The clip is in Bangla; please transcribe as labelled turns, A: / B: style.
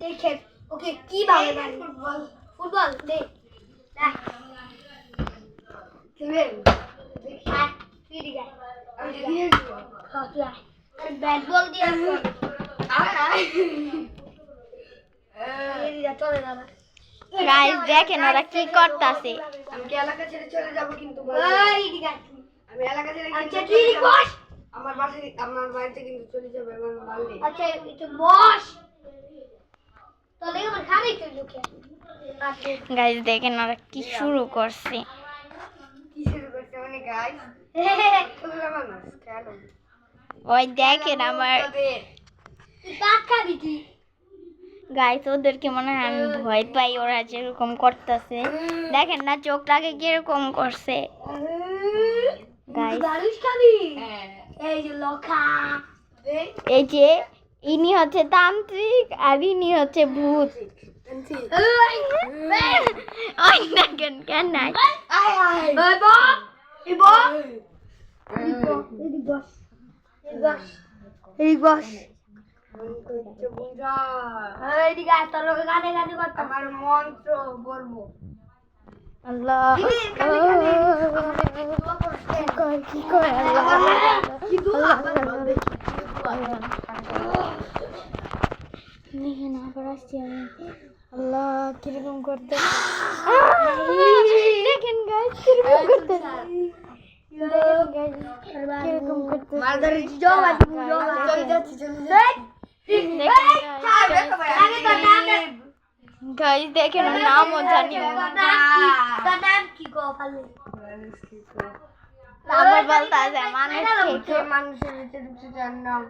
A: দেখেন ওকে কিভাবে মারি ফুটবল ফুটবল দে না খেলেন হ্যাঁ ফিরে গেল আমি দিয়ে দিব হ্যাঁ তুই আয় ব্যাট বল দিয়ে আয় চলে না
B: গাইস দেখেন ওরা কি করতেছে।
A: আমি কি এলাকা ছেড়ে চলে যাব কিন্তু আমি এলাকা ছেড়ে আচ্ছা তুই বস আমার বাড়িতে কিন্তু চলে যাবে আমার মারলে আচ্ছা একটু বস তাহলে আমার খাবে তুই লোকে
B: গাইস দেখেন ওরা কি শুরু করছে।
A: কি শুরু করছে মানে গাইস তোমরা মানুষ কেন
B: ওই দেখেন আমার
A: তুই কাট খাবি তুই
B: গাইস ওদেরকে মনে হয় আমি ভয় পাই, ওরা যেরকম করতেছে দেখেন না চোখটাকে কিরকম করছে। গাইস
A: বালিশ খাবি এই যে লখা
B: এই যে ইনি হচ্ছে তান্ত্রিক আর ইনি হচ্ছে ভূত। ওই দেখেন কেন নাই
A: আয় আয় বাবা ইবো এদিক বস এদিক বস এদিকে আয় তোর লোকে গানে গানে করতে আমার মন্ত্র বলবো
B: আল্লাহ কি করে দেখেন আবার আসছি আমি। আল্লাহ কিরকম করতে দেখেন গাইস কিরকম করতে কিরকম করতে
A: মালদারি জমা চলে যাচ্ছে
B: গাইস দেখেন ওর নামও জানি
A: তার নাম কি গো ভালো
B: আবার বলতে আছে মানুষ
A: মানুষের ভিতরে জান নাম